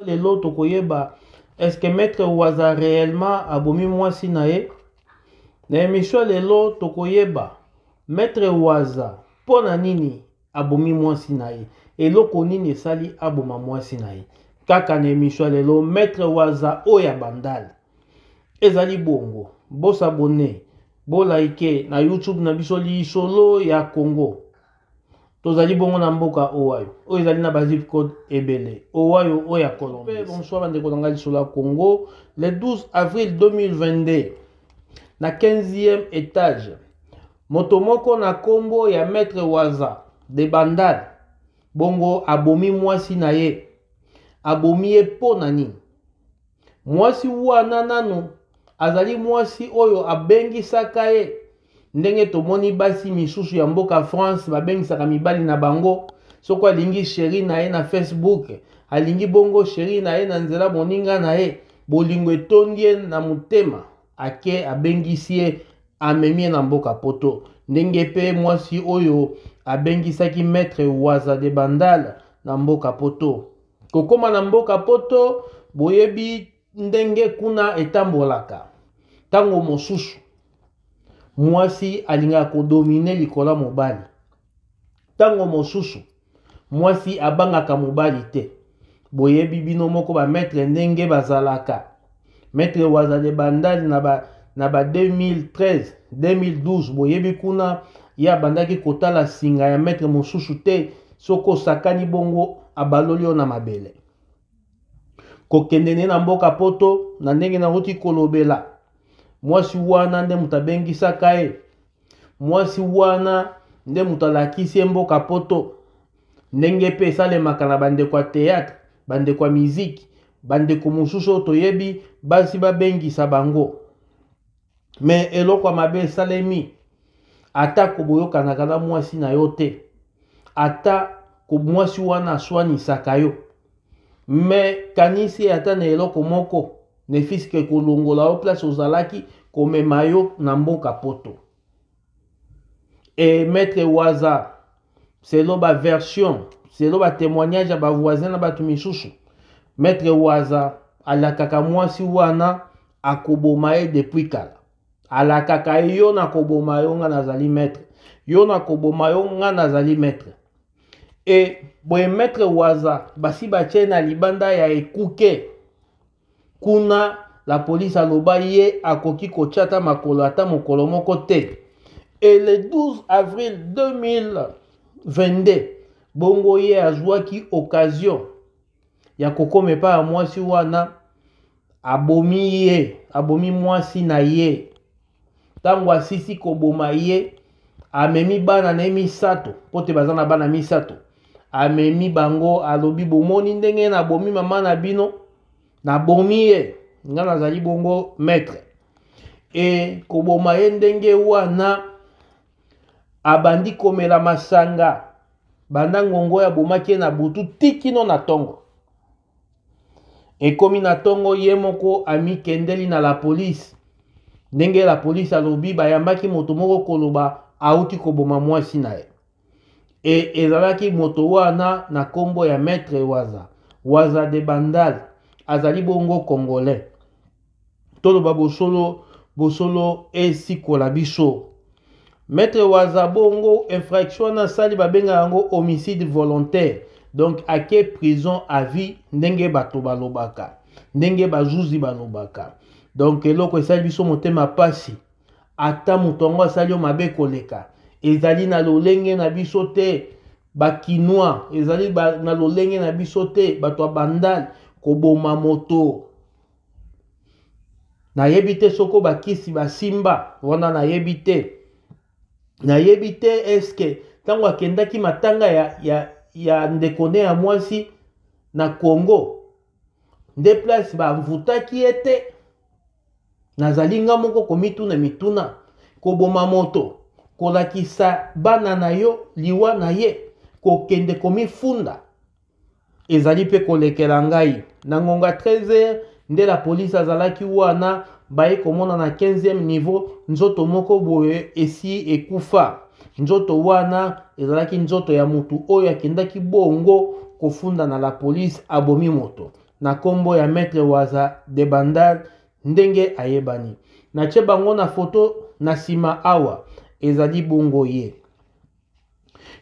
lelo tokoyeba est-ce que maître Waza réellement abomi mwasi na ye? Na émission lelo tokoyeba maître Waza pona nini abomi mwasi na ye? Eloko nini esali aboma mwasi na ye? Kaka na émission lelo maître Waza oya bandal ezali bongo. Bo s'abonner, bo like na YouTube na biso lisolo ya Congo. Tozali bongo na mboka owayo. Oyo ezali na bazip code ebele. Owayo oya Colombie. Bonsoir bandeko na ngai lisolo ya Congo. Le 12 avril 2022 na 15e étage. Motomoko na kombo ya maître Waza de bandal. Bongo abomi mwasi na ye. Abomi ye po na nini? Mwasi wana nanu azali mwasi oyo abengisaka ye. Ndenge tomoni basi misusu ya mboka France babengisaka mibali na bango. Soko alingi chéri na ye na Facebook, alingi bongo chéri na ye na nzela moninga na ye, bolingo etondi ye na mutema, ake abengisi ye amemi ye na mboka poto. Ndenge pe mwasi oyo abengisaki maître Waza de bandal na mboka poto. Kokoma na mboka poto boyebi ndenge kuna etambolaka. Tango mosusu mwasi alinga kodomine likola mobali. Tango mosusu mwasi abangaka mobali te. Boyebi bino moko ba maître ndenge bazalaka. Maître Waza de bandal na ba 2013 2012 boyebi kuna ya bandaki kotala singa ya maître mosusu te. Soko sakani bongo abaloli na mabele. Kokende na mboka poto na ndenge na roti kolobela. Mwasi wana nde mutabengisaka ye. Mwasi wana nde mutalakisi mboka poto. Ndenge pe salemaka na bandeko ya théâtre, bandeko ya musique, bandeko mosusu toyebi basi babengisa bango. Mais eloko mabe salemi ata koboyokanaka na mwasi na yo te. Ata ko mwasi wana aswanisaka yo. Mais kanisi ata na eloko moko ne fiske kolongola o place ozalaki komema yo na mboka poto. Et maître Waza selon ba version, selon ba témoignage ya ba voisin na batu misusu, maître Waza alakaka mwasi wana akoboma ye depuis kala. Alakaka yo na koboma yo nga nazali maître. Yo na koboma yo nga nazali maître. Et boye maître Waza basi batie na libanda ya ekuke. Kuna la police aloba ye akoki kochata makolo ata mokolo moko te. Et le 12 avril 2022 bongo ye azwaki occasion ya kokome pa mwasi wana abomi ye, abomi mwasi na ye. Tango asisi koboma ye amemi bana na misato, pote bazana bana misato. Amemi bango alobi bomoni ndenge na bomi mama na bino na bomi ye nga nazali bongo maître. Et koboma ye ndenge wana abandi komela masanga banda ngongo ya bomaki na butu tikino na tongo. Ekomi na tongo ye moko amikendeli na la police. Ndenge la police alobi bayambaki moto moko koloba auti koboma mwasi na ye. Et ezalaki moto wana na kombo ya maître Waza. Waza de bandal. Azali bongo congolais. Toloba bosolo esikola biso. Maître Waza bongo infraction na sali babenga yango homicide volontaire. Donc ake prison à vie ndenge bato balobaka. Ndenge bajuzi balobaka. Donc eloko esali biso motema pasi. Ata mutongo asali yo mabe koleka. Ezali na lolenge na biso te bakinois. Ezali na lolenge na biso te bato bandal koboma moto. Na yebite soko bakisi basimba wana na yebite. Na yebite eske tango akendaki matanga ya ndekone ya mwasi na Congo. Nde place bamvutaki ete. Nazali nga moko komituna mituna. Koboma moto. Kolakisa bana na yo liwa na ye. Kokende komifunda. Ezali pe kolekela ngai. Na ngonga 13h nde la police azalaki wana baye komona na 15e niveau nzoto moko boye esi ekufa. Nzoto wana ezalaki nzoto ya mutu oyo akendaki bongo kofunda na la police abomi moto. na kombo ya Maître Waza de Bandal ndenge ayebani. Na tie bango na foto na sima awa ezali bongo ye.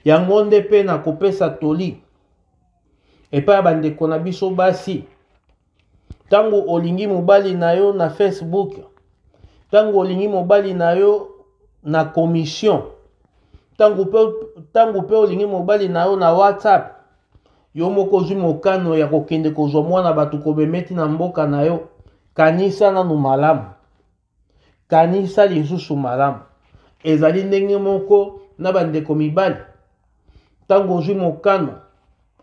Yango nde pe na kopesa toli epa bandeko na biso basi. Tango olingi mobali na yo na Facebook, tango olingi mobali na yo na commission, tango pe olingi mobali na yo na WhatsApp, yo moko zwi mokano ya kokende kozwa mwana bato kobemeti na mboka na yo, kanisa nanu malamu, kanisa lisusu malamu. Ezali ndenge moko na bandeko mibali. Tango ozwi mokano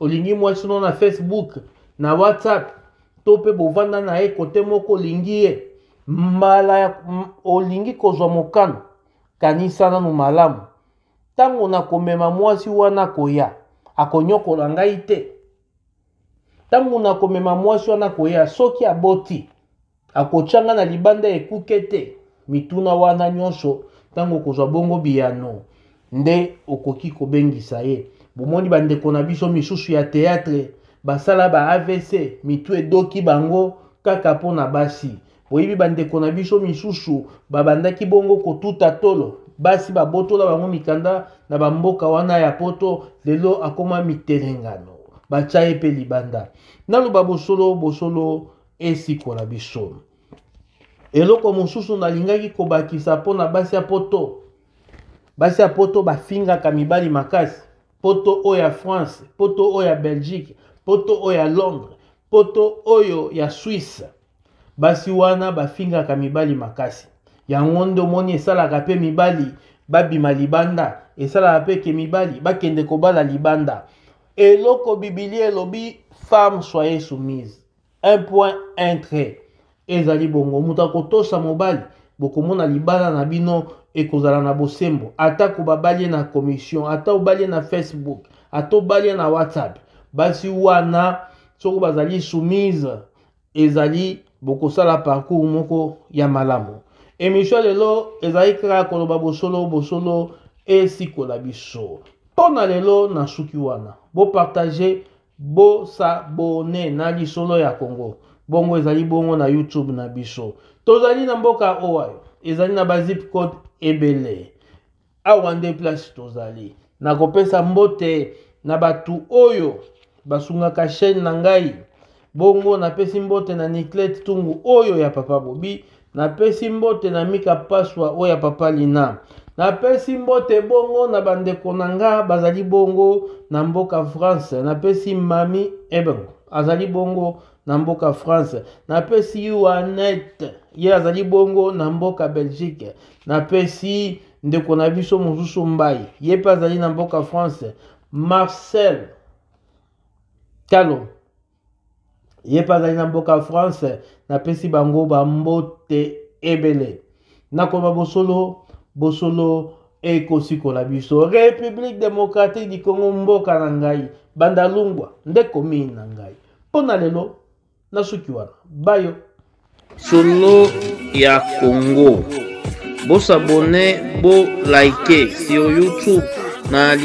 olingi mwasi no na Facebook na WhatsApp, to pe bovanda na ye kote moko olingi ye, mbala olingi kozwa mokano, kanisa nanu malamu. Tango na komema mwasi wana koya akonyokola ngai te. Tango na komema mwasi wana koya soki aboti akochanga na libanda ekuke te. Mituna wana nyonso tango kozwa bongo biyano nde okoki kobengisa ye. Bomoni bandeko na biso misusu ya théâtre basala ba AVC mitu edoki bango kaka pona basi. Boyibi bandeko na biso misusu babandaki bongo kotuta tolo, basi babotola bango mikanda na bamboka wana ya poto, lelo akoma mitelengano bachaye pe libanda. Naluba bosolo esikola biso. Eloko mosusu nalingaki kobakisa pona basi ya poto. Basi ya poto bafingaka mibali makasi. Poto oyo ya France, poto oyo ya Belgique, poto oyo ya Londres, poto oyo ya Suisse. Basi wana bafingaka mibali makasi. Yango nde omoni esalaka pe mibali babima libanda, esalaka pe ke mibali bakende kobala libanda. Eloko Bibilia elobi femme soyez soumise. Un point, un trait. Ezali bongo muta kotosa mobali bokomona libala na bino ekozala na bosembo. Ata ko babali na commission, ata obali na Facebook, ata obali na WhatsApp. Basi wana soko bazali soumise, ezali bokosala parcours moko ya malamu. Emission lelo ezali kaka koloba bosolo esikola biso. Pona lelo na suki wana bo partager, bo s'abonner na lisolo ya Congo. Bongo ezali bongo na YouTube na biso. Tozali na mboka owayo ezali na bazip code ebele. Awa nde place tozali. Na kopesa mbote na batu oyo basungaka chaîne na ngai. Bongo na pesi mbote na Niclette Tungu oyo ya Papa Bobi. Na pesi mbote na Mika Paswa oyo ya Papa Lina. Na pesi mbote bongo na bandeko nanga bazali bongo na mboka France. Na pesi mami ebongo azali bongo na mboka France. Na pesi Yuanet ye azali bongo na mboka Belgique. Na pesi ndeko na biso mosusu mbai ye pa azali na mboka France. Marcel Kalo ye pa azali na mboka France. Na pesi bango ba mbote ebele. Nakoba bosolo ekosikola biso. République démocratique du Congo mboka na ngai bandalungwa nde komini na ngai. Pona lelo nasuki wana bayo solo ya Congo. Bo s'abonner, bo liker sur YouTube na